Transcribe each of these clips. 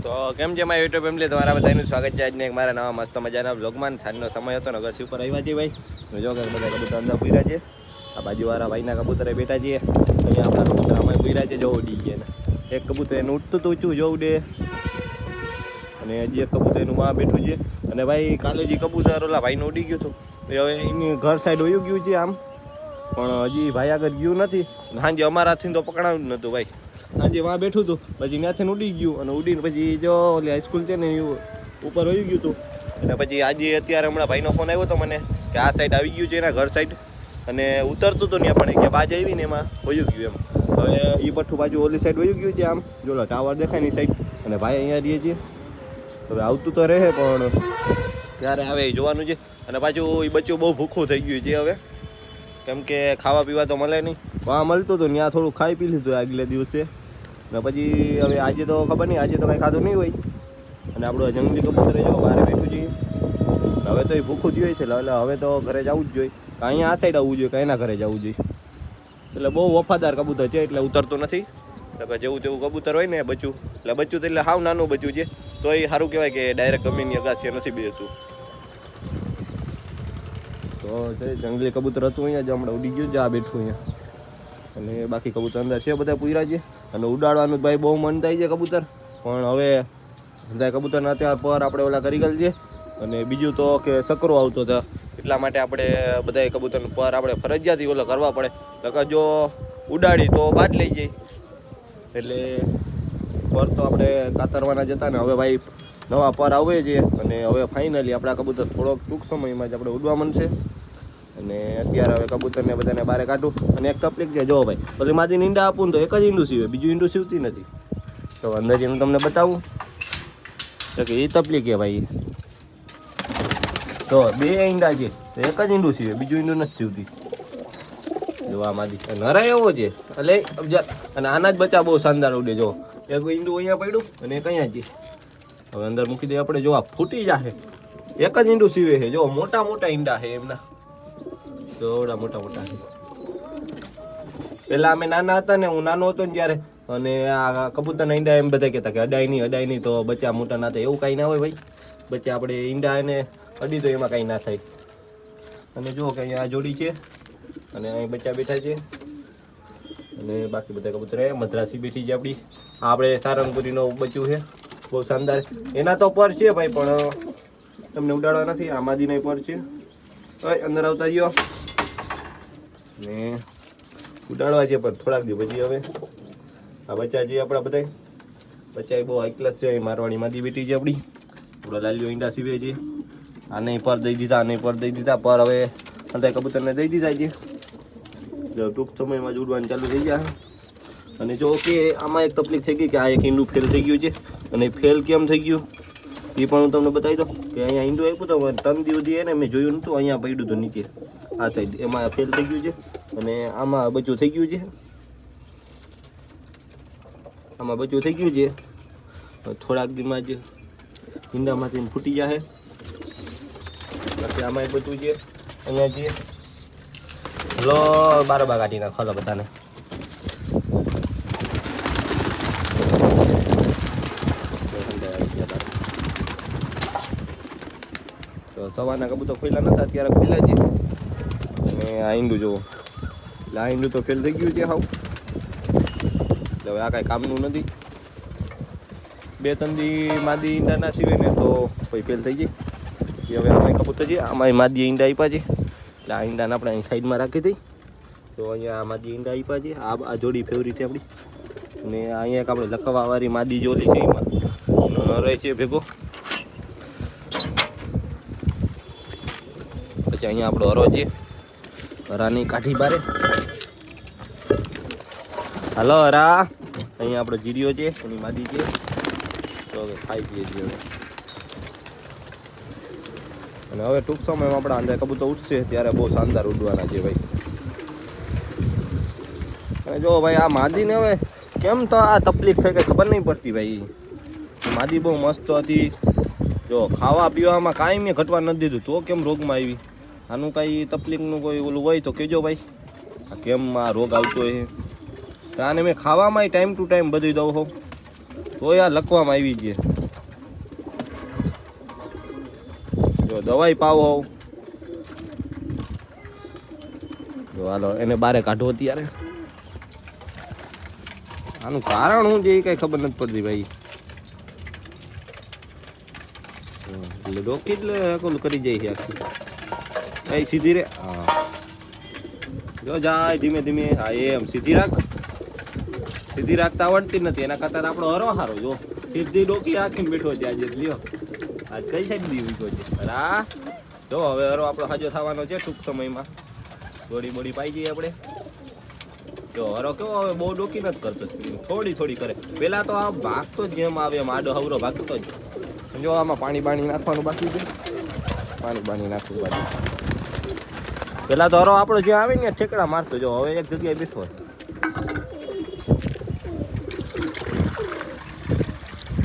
તો કેમ છે મારી યુટ્યુબ ફેમિલી, તમારા બધાનું સ્વાગત છે આજને એક મારા નવા મસ્ત મજાના વ્લોગમાં. સાંજનો સમય હતો ને ઘસી ઉપર આવ્યા છીએ ભાઈ. જો કે બધા કબૂતર અંદર પૂર્યા છે. આ બાજુવાળા ભાઈના કબૂતરે બેઠા છીએ. અહીંયા આપણા કબૂતર અમે પૂર્યા છે. જો ઉડી ગયા ને એક કબૂતર એનું ઉઠતું હતું ઊંચું જો ઉડે, અને હજી એક કબૂતર એનું માં બેઠું છે. અને ભાઈ કાલે જે કબૂતર ઓલા ભાઈનું ઉડી ગયું હતું હવે એની ઘર સાઈડ વયું ગયું છે આમ, પણ હજી ભાઈ આગળ ગયું નથી. સાંજે અમારાથી તો પકડાયું જ નહોતું ભાઈ. સાંજે વાં બેઠું હતું, પછી ત્યાંથી ઉડી ગયું, અને ઉડીને પછી જો ઓલી હાઈસ્કૂલ છે ને ઉપર વયું ગયું હતું. અને પછી આજે અત્યારે હમણાં ભાઈનો ફોન આવ્યો હતો મને કે આ સાઈડ આવી ગયું છે એના ઘર સાઈડ, અને ઉતરતું હતું ત્યાં પણ કે બાજ આવી ને એમાં વયું ગયું એમ. હવે એ પઠ્ઠું બાજુ ઓલી સાઈડ વયું ગયું છે આમ, જો ટાવર દેખાય ની સાઈડ, અને ભાઈ અહીંયા રહીએ છીએ. હવે આવતું તો રહે પણ ક્યારે આવે એ જોવાનું છે. અને પાછું એ બચ્ચું બહુ ભૂખું થઈ ગયું છે હવે, કેમ કે ખાવા પીવા તો મળે નહીં. વાં મળતું હતું ત્યાં થોડું ખાઈ પી લીધું આગલે દિવસે, ને પછી હવે આજે તો ખબર નહીં, આજે તો કાંઈ ખાધું નહીં હોય. અને આપણું જંગલી કબૂતર જો બહાર બેઠું છે. હવે તો એ ભૂખું થયું છે એટલે હવે તો ઘરે જવું જ જોઈએ. અહીંયા આ સાઈડ આવવું જોઈએ, કાંઈ ના ઘરે જવું જોઈએ. એટલે બહુ વફાદાર કબૂતર છે એટલે ઉતરતું નથી. એટલે જેવું તેવું કબૂતર હોય ને બચ્ચું, એટલે બચ્ચું તો એટલે હાવ નાનું બચ્ચું છે તો એ સારું કહેવાય કે ડાયરેક્ટ ગમીની અગાસીએ નથી બેસતું. તો જંગલી કબૂતર હતું અહીંયા જ હમણાં ઉડી ગયું જ આ બેઠું અહીંયા. અને બાકી કબૂતર અંદર છે બધા પૂરા છે. અને ઉડાડવાનું ભાઈ બહુ મન થાય છે કબૂતર, પણ હવે બધા કબૂતરના અત્યારે પર આપણે ઓલા કરી ગયેલ છે. અને બીજું તો કે સકરો આવતો હતો એટલા માટે આપણે બધા કબૂતરનું પર આપણે ફરજિયાત ઓલા કરવા પડે. નકર જો ઉડાડી તો બાદ લઈ જાય, એટલે પર તો આપણે કાતરવાના જતા ને. હવે ભાઈ નવા પર આવે છે, અને હવે ફાઇનલી આપણા કબૂતર થોડોક ટૂંક સમયમાં જ આપણે ઉડવા માંડશે. અને અત્યારે હવે કબૂતરને બધાને બહાર કાઢું. અને એક તકલીફ છે જો ભાઈ, પછી માથી ઈંડા આપું ને તો એક જ ઈંડું સીવે, બીજું ઈંડું સીવતી નથી. તો અંદાજે હું તમને બતાવું તો કે એ તકલીફ છે ભાઈ. તો બે ઈંડા છે તો એક જ ઈંડું સીવે, બીજું ઈંડું નથી સીવતી. જોવા માંથી નરાય એવો છે એટલે. અને આના જ બચ્ચા બહુ શાનદાર ઉડે. જો એક ઈંડું અહીંયા પડ્યું અને એક અહીંયા છે. હવે અંદર મૂકી દઈએ આપણે. જો આ ફૂટી જશે, એક જ ઈંડું સીવે છે. જો મોટા મોટા ઈંડા છે એમના, જોડા મોટા મોટા છે. પેલા અમે નાના હતા ને, હું નાનો હતો ને ત્યારે, અને આ કબૂતરના ઈંડા એમ બધા કહેતા કે અડાય નહીં તો બચ્ચા મોટા ના થાય. એવું કાંઈ ના હોય ભાઈ. બચ્ચા આપણે ઈંડા એને અડી તો એમાં કાંઈ ના થાય. અને જુઓ કે અહીંયા આ જોડી છે, અને અહીં બચ્ચા બેઠા છે. અને બાકી બધા કબૂતર મદ્રાસી બેઠી છે આપણી. આ આપણે સારંગપુરીનો બચ્ચું છે, બહુ શાનદાર. એના તો પર છે ભાઈ, પણ તમને ઉડાડવા નથી. આ માદીના પર છે. અંદર આવતા ગયો ને ઉડાડવા છે, પણ થોડાક દિવસ પછી. હવે આ બચ્ચા છે આપણા બધા બચ્ચા બહુ હાઈ ક્લાસ છે. મારવાડી માદી બેટી છે આપણી. પૂરા લાલીઓ ઈંડા સીવે છે. આને પર દઈ દીધા, આને પર દઈ દીધા. પર હવે અંદર કબૂતરને દઈ દીધા છે. ટૂંક સમયમાં જ ઉડવાનું ચાલુ થઈ ગયા. અને જો કે આમાં એક તકલીફ થઈ ગઈ કે આ એક ઈંડું ફેલ થઈ ગયું છે. અને ફેલ કેમ થઈ ગયું એ પણ હું તમને બતાવી દઉં. કે અહીંયા ઈંડું આપ્યું તો 3 દિવસથી એને મેં જોયું નહોતું. અહીંયા પડ્યું હતું નીચે આ સાઈડ, એમાં ફેલ થઈ ગયું છે. અને આમાં બચ્ચું થઈ ગયું છે. આમાં બચ્ચું થઈ ગયું છે. થોડાક દીમાં જ ઈંડામાંથી ફૂટી જશે. પછી આમાં બચ્ચું છે અહીંયા છે. લો બારોબાર કાઢી નાખો બધાને. તો સવારના કબૂતર ખોલ્યા નતા, અત્યારે ખોલ્યા છે. અને આ ઈંડું જુઓ, એટલે આ ઈંડું તો ફેલ થઈ ગયું છે હાવ. એટલે હવે આ કાંઈ કામનું નથી. 2-3 દી માદી ઈંડા ના સીવે ને તો કોઈ ફેલ થઈ જાય. હવે આમાં કબૂતર છે, આમાં માદી ઈંડા આપ્યા છે. એટલે આ ઈંડાને આપણે અહીં સાઈડમાં રાખી દઈ. તો અહીંયા આ માદી ઈંડા આપ્યા છે. આ જોડી ફેવરી છે આપણી. અને અહીંયા એક આપણે લકવાવાળી માદી જોલી છે, એમાં રહે છે ભેગો. પછી અહીંયા આપણો હરો છે, હરાની કાઠી બારે. હાલો હરા. અહીંયા આપણો જીરીઓ છે, એની માદી છે. તો હવે ખાઈ પીએ છીએ હવે. અને હવે ટૂંક સમયમાં આપણા અંદર કબૂતર ઉઠશે ત્યારે બહુ શાનદાર ઉડવાના છે ભાઈ. અને જો ભાઈ આ માદીને હવે કેમ તો આ તકલીફ થઈ ગઈ ખબર નહીં પડતી ભાઈ. માદી બહુ મસ્ત હતી. જો ખાવા પીવામાં કાંઈ મેં ઘટવા નથી દીધું, તો કેમ રોગમાં આવી. આનું કાંઈ તકલીફનું કોઈ ઓલું હોય તો કહેજો ભાઈ. આ કેમ આ રોગ આવતો હોય. આને મેં ખાવામાં ટાઈમ ટુ ટાઈમ બધું દઉં હોઉં તો આ લખવામાં આવી છે. દવાઈ પાવ હોવ તો હાલો એને બારે કાઢો અત્યારે. આનું કારણ શું છે એ કઈ ખબર નથી પડતી ભાઈ. એટલે ડોકી એટલે ઓલું કરી જાય છે આખી. સીધી રે. હા જો જાય ધીમે ધીમે. હા એમ સીધી રાખ. સીધી રાખતા આવડતી નથી એના કરતા આપણો હરો હારો. જો સીધી ડોકી રાખીને બેઠો છે આજે. લ્યો આજ કઈ સાઈડ દી વીકો છે. હા જો હવે હરો આપણો હાજો થવાનો છે ટૂંક સમયમાં. દોડી બોડી પાઈ જઈએ આપણે. જો હરો કેવો હવે બહુ ડોકી નથી કરતો, થોડી થોડી કરે. પેલા તો આ ભાગતો જ જેમ આવે એમ આડો હવરો ભાગતો જ. જો આમાં પાણી બાણી નાખવાનું બાકી છે. પાણી બાણી નાખવું બાકી. પેલા તો હરો આપણો જે આવે ને ઠેકડા મારતો. જો હવે એક જગ્યાએ બેઠો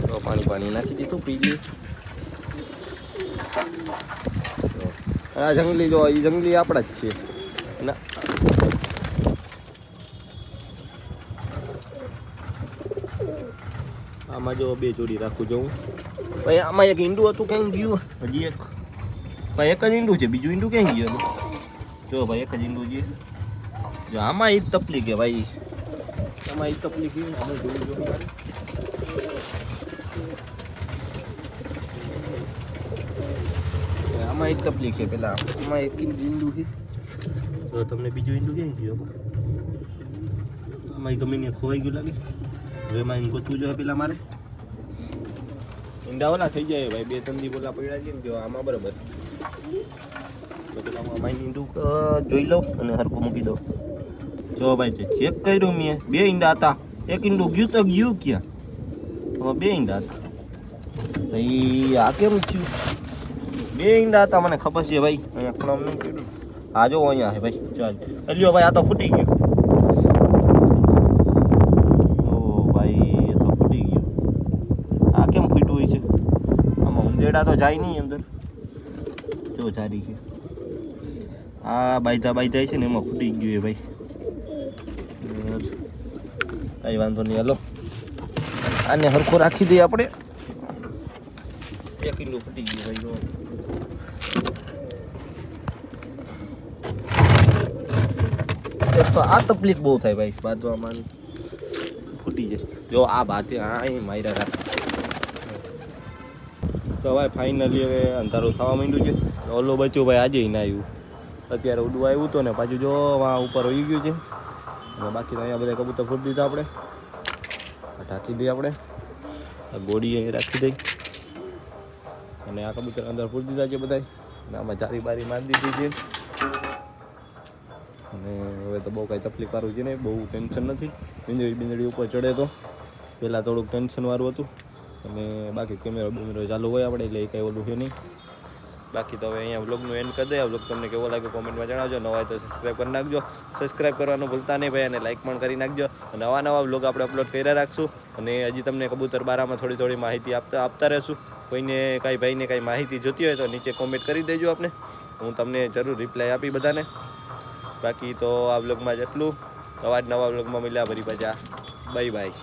તો પાણી પાણી નાખી દીધું, પી ગયું. આ જંગલી જો એ જંગલી આપણા જ છે ના. આમાં જો બે જોડી રાખું જોઉં ભાઈ. આમાં એક ઈંડું હતું ક્યાંય ગયું હજી એક. ભાઈ એક જ ઈંડું છે, બીજું ઈંડું ક્યાંય ગયું? જો ભાઈ એક જ ઈંડું છે. જો આમાં એ જ તકલીફ છે ભાઈ. આમાં એ તકલીફ છે. આમાં જોયું આમાં એક તકલીફ છે. પેલા આમાં એક ઈંડું છે તો તમને બીજું ઈંડું ક્યાંય ગયું? આમાં ગમે ને ખોવાઈ ગયું લાગે. હવે એમાં એને ગોતવું જોઈએ પેલા મારે. ઈંડા ઓલા થઈ જાય ભાઈ. બે ત્રણ દી બોલા પડ્યા છે ને જો આમાં બરાબર. તો પેલા આમાં ઈંડું જોઈ લઉં અને હરખું મૂકી દઉં. જો ભાઈ ચેક કર્યું મેં. બે ઈંડા હતા. એક ઈંડું ગયું તો ગયું ક્યાં? આમાં બે ઈંડા હતા. ભાઈ આ કેમ થયું? બે ઈંડા હતા મને ખબર છે ભાઈ. અહીંયા ખૂણામાં નહીં પડ્યું. હા જો અહીંયા છે ભાઈ. ચાલ લ્યો ભાઈ આ તો ફૂટી ગયું. ઉંદેડા તો જાય નહીં અંદર. જો જારી છે આ બાયધા બાયધા છે ને એમાં ફૂટી ગયું ભાઈ. કઈ વાંધો નહીં. હાલો આને હરખો રાખી દઈએ આપણે. એક ઈંડું ફૂટી ગયું ભાઈ. જો એક તો આ તકલીફ બહુ થાય ભાઈ બાંધવામાં. ફૂટી જાય. જો આ બાતે આ માયરા રાખ. તો ભાઈ ફાઇનલી હવે અંધારું થવા માંડ્યું છે. ઓલો બચ્યું ભાઈ આજે ના આવ્યું. અત્યારે ઉડવા આવ્યું હતું ને પાછું જો આ ઉપર હોઈ ગયું છે. અને બાકી અહીંયા બધા કબૂતર ફૂટી દીધા આપણે. ઢાંકી દઈએ આપણે. આ ગોળી અહીં રાખી દઈ અને આ કબૂતર અંદર ફૂટી દીધા છે બધા. અને આમાં જારી બારી મારી દીધી છે. અને હવે તો બહુ કાંઈ તકલીફ વાળું છે ને, બહુ ટેન્શન નથી. બિંદડી ઉપર ચડે તો પહેલાં થોડુંક ટેન્શન વાળું હતું. અને બાકી કેમેરો ચાલુ હોય આપણે એટલે એ કંઈ ઓલું છે નહીં. બાકી તો હવે અહીંયા વ્લોગનું એન્ડ કરી દે. આ વ્લોગ તમને કેવો લાગ્યો કોમેન્ટમાં જણાવજો. નવા હોય તો સબસ્ક્રાઈબ કરી નાખજો. સબસ્ક્રાઈબ કરવાનું ભૂલતા નહીં ભાઈ. અને લાઈક પણ કરી નાખજો. નવા વ્લોગ આપણે અપલોડ કર્યા રાખશું. અને હજી તમને કબૂતર બારામાં થોડી માહિતી આપતા રહેશું. કોઈને કાંઈ ભાઈને કાંઈ માહિતી જોતી હોય તો નીચે કોમેન્ટ કરી દેજો આપણે. હું તમને જરૂર રિપ્લાય આપી બધાને. બાકી તો આ વ્લોગમાં જ એટલું. નવા વ્લોગમાં મળ્યા ફરી પાછા. Bye bye.